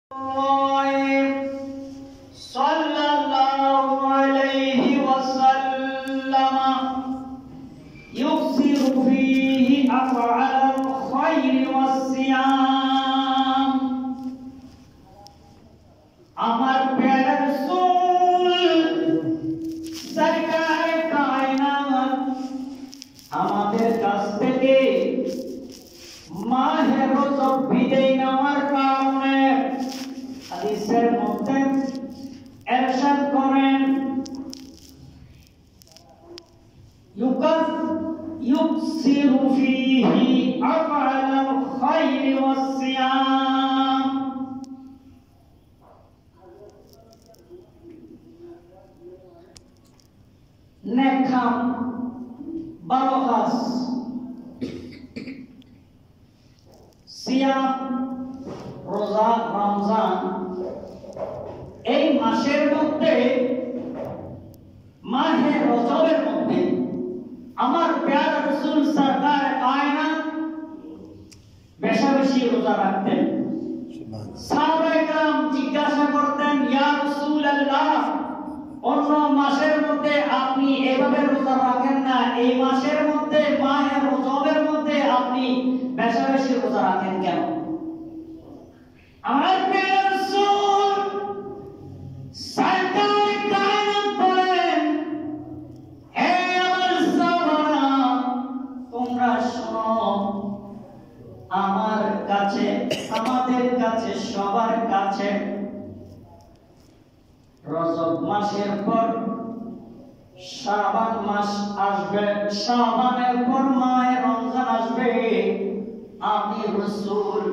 আমাদের কাছ থেকে মাহে রজব বিদায় নেওয়ার কারণে হাদিসের মধ্যে ইরশাদ করেন ইউকসিরু ফীহি আফআলাল খায়রি ওয়াস সিয়াম। নেক কাম, ভালো কাজ, সিয়াম, রোজা, রমজান, এই মাসের মধ্যে মাহে রজবের মধ্যে আমার প্যারা রাসূল সরকার কায়নাত বেশি বেশি রোজা রাখতেন। সাহাবায়ে কেরাম জিজ্ঞাসা করতেন, ইয়া রাসূলুল্লাহ, অন্য মাসের মধ্যে আপনি এভাবে রোজা রাখেন না, এই মাসের মধ্যে মাহে রজবের মধ্যে আপনি বেশি বেশি রোজা রাখেন কেন? আমার প্রিয় রাসূল সরকার কায়নাত বলেন, হে আমার সাহাবারা, তোমরা শোনো, আমার কাছে, আমাদের কাছে, সবার কাছে রজব মাসের পর শাবান মাস আসবে, শাবানের পর মাহে রমজান আসবে। আমি রাসূল,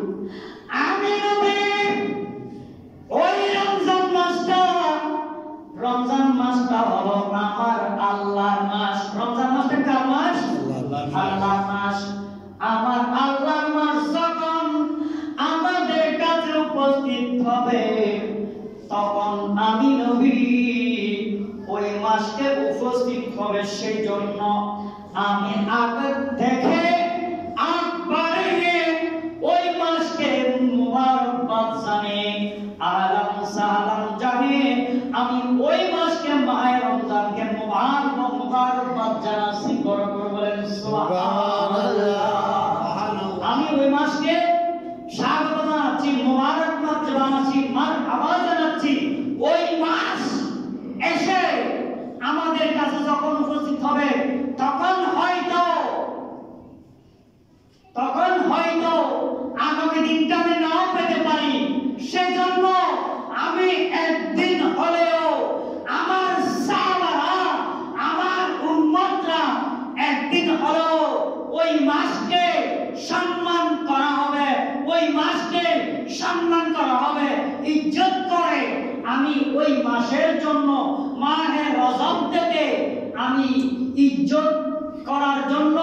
আমি নবী, ওই রমজান মাসটা হলো আমার আল্লাহর মাস। রমজান মাসটা কার মাস? আল্লাহর মাস। আমার আল্লাহর মাস যখন আমাদের কাছে উপস্থিত হবে, তখন আমি নবী ওই মাসকে উপস্থিত হবে, সেই জন্য আমি আগে থেকে ওই মাসকে মুবারকবাদ জানিয়ে আহলান সাহলান জানিয়ে আমি ওই মাসকে মাহে রমজানকে মুবারকবাদ জানাচ্ছি। বড় করে বলেন সুবহানাল্লাহ। আমি ওই মাসকে স্বাগত জানাচ্ছি, মুবারকবাদ জানাচ্ছি, মারহাবা জানাচ্ছি। ওই মাস এসে আমাদের কাছে যখন উপস্থিত হবে, তখন হয়তো আগামী দিনটা আমি নাও পেতে পারি। সেজন্য আমি একদিন হলেও আমার সাহাবারা, আমার উম্মতরা একদিন হলেও ওই মাসকে সম্মান করা হবে, ওই মাসকে সম্মান করা হবে, ইজ্জত করে। আমি ওই মাসের জন্য, মাহে রজব থেকে আমি ইজ্জত করার জন্য,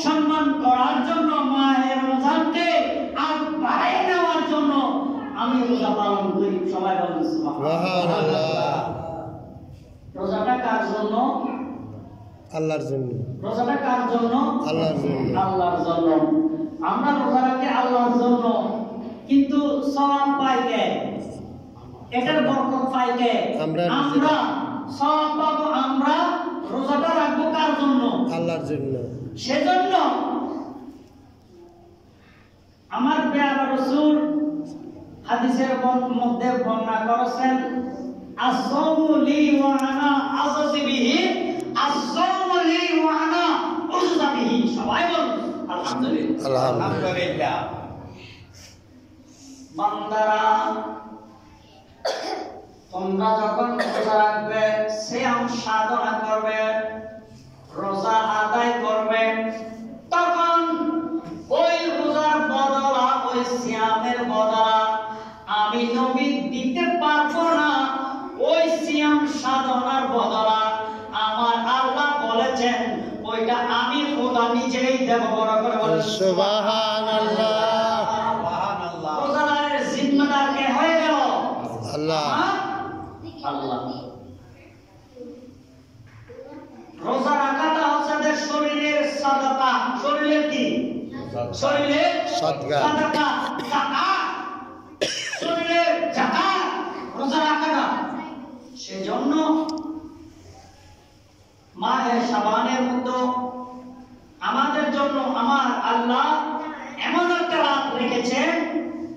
সম্মান করার জন্য, মাহে রমজানকে আর বাড়িয়ে নেওয়ার জন্য আমি রোজা পালন করি। সবাই বলেন সুবহানাল্লাহ। রোজাটা কার জন্য? আল্লাহর জন্য। রোজাটা কার জন্য? আল্লাহর জন্য। আল্লাহর জন্য। আমরা রোজা রাখি আল্লাহর জন্য, কিন্তু সওয়াব পাই কে? এটার বরকত পাই কে? আমরা সওয়াব পাবো, আমরা রোজাটা রাখবো কার জন্য? আল্লাহর জন্য। সেজন্য আমার প্রিয় রাসূল হাদিসের মধ্যে বর্ণনা করেছেন, as-sawmu লি ওয়া আনা আযজি বিহি, as-sawmu লি ওয়া আনা উযযা বিহি। সবাই বলুন আলহামদুলিল্লাহ। আলহামদুলিল্লাহ। বান্দারা, তোমরা যখন রোজা রাখবে, সিয়াম সাধনা করবে, রোজা আদায় করবে, তখন ওই রোজার বদলা, ওই সিয়ামের বদলা আমি নবী দিতে পারবো না। ওই সিয়াম সাধনার বদলা আমার আল্লাহ বলেছেন, ওইটা আমি খোদা নিজেই দেব। বড় করে বলেন সুবহানাল্লাহ। সুবহানাল্লাহ। রোজার জিম্মাদার কে হয়ে গেল? আল্লাহ। আল্লাহ। রোজা রাখাটা হচ্ছে শরীরের সাদাকা। শরীরের কি? শরীরের সাদাকা। শরীরের মাহে শাবানের মধ্যে আমাদের জন্য আমার আল্লাহ এমন একটা রাত রেখেছেন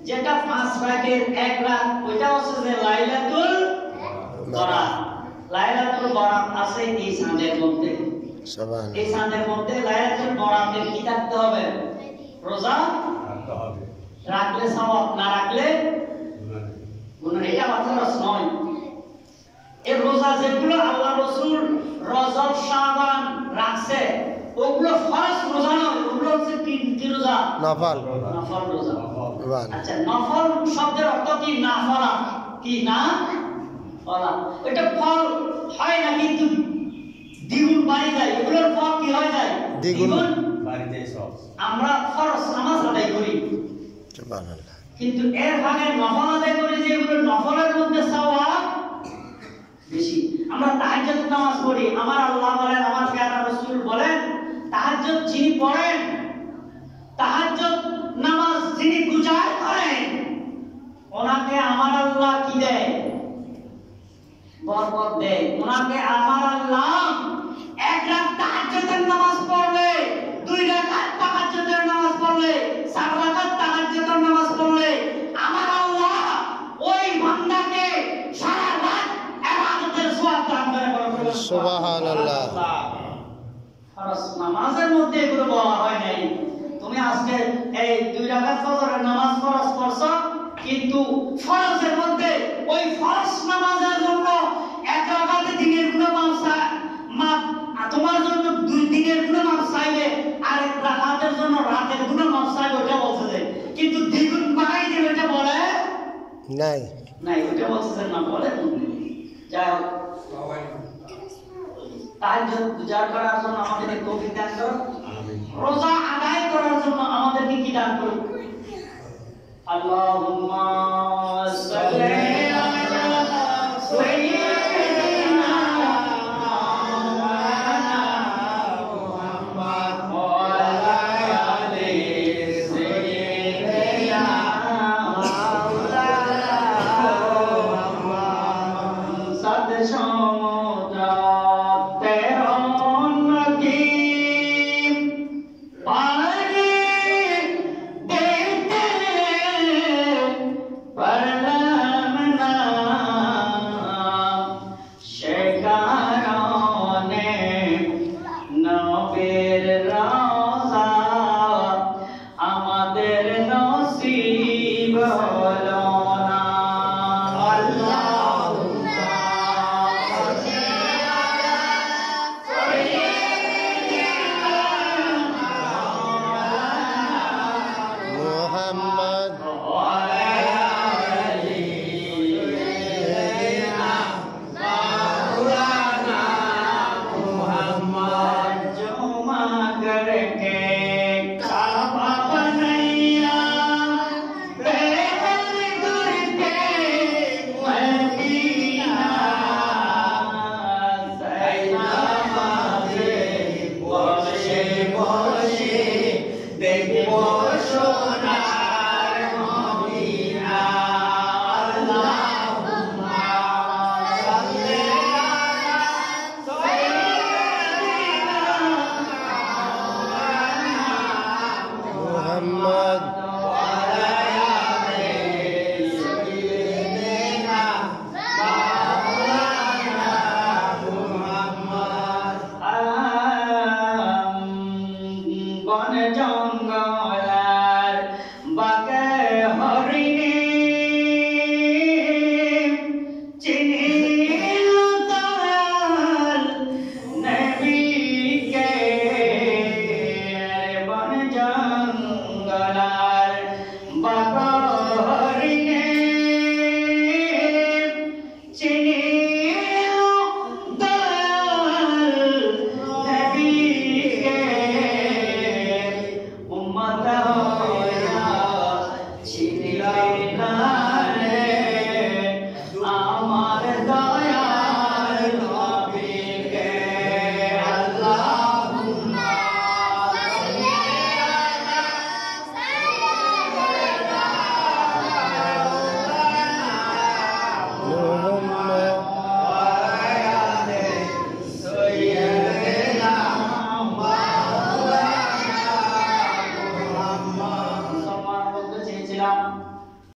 যেটা 5 রাতের এক রাত, ওইটা হচ্ছে যে লাইলাতুল বরাত। লাইলাতুল বরাত আছে এই চাঁদের মধ্যে। এই চাঁদের মধ্যে লাইলাতুল বরাতের কি থাকতে হবে? রোজা রাখতে হবে। রাখলে সওয়াব, না রাখলে গুনাহ। এটা মাত্র নয়, এই রোজা যেগুলো আল্লাহ রাসূল রজব শাবান রাখছে ওগুলো ফরজ রোজা নয়, ওগুলো হচ্ছে কি রোজা? নফল। নফল রোজা। আচ্ছা, নফল শব্দের অর্থ কি? নাফলা। কি না ফলা? এটা ফল হয় না কিন্তু দ্বিগুণ বাড়ি যায়। এগুলোর ফল কি হয়ে যায়? দ্বিগুণ বাড়ি যায়। সব আমরা ফরজ নামাজ আদায় করি, সুবহানাল্লাহ, কিন্তু এর ভাগে নফল আদায় করি যে এগুলো নফলের মধ্যে সওয়াব বেশি। আমরা তাহাজ্জুদ নামাজ পড়ি, আমার আল্লাহ বলেন, আমার প্যারা রাসূল বলেন, তাহাজ্জুদ যিনি পড়েন, তাহাজ্জুদ নামাজ যিনি গুজার করেন, ওনাকে আমার আল্লাহ কি দেয়? বরকত দেয়। ওনাকে আমার আল্লাহ এক রাত তাহাজ্জুদের নামাজ পড়লে, 2 রাকাত তাহাজ্জুদের নামাজ পড়লে, 4 রাকাত তাহাজ্জুদের নামাজ পড়লে আমার আল্লাহ ওই বান্দাকে সারা রাত ইবাদতের সওয়াব দান করে। সুবহানাল্লাহ। ফরজ নামাজের মধ্যে এগুলো বলা হয় নাই। তুমি আজকে এই 2 রাকাত ফজরের নামাজ ফরজ পড়ছো, কিন্তু ফরজের মধ্যে ওই ফরজ নামাজের জন্য 1 রাকাতে দিনের গুনাহ মাফ, তোমার জন্য 2 দিনের গুনাহ মাফ চাইবে, আর 1 রাকাতের জন্য রাতের গুনাহ মাফ চাইবে, ওটা বলছে যে, কিন্তু দ্বিগুণ বাড়াই দেবে এটা বলে নাই। নাই, ওটা বলছে যে না, বলে যাই হোক। তাহাজ্জুদ গুজার করার জন্য আমাদেরকে তৌফিক দান করুন। রোজা আদায় করার জন্য আমাদেরকে কি দান করুন? আল্লাহুম্মা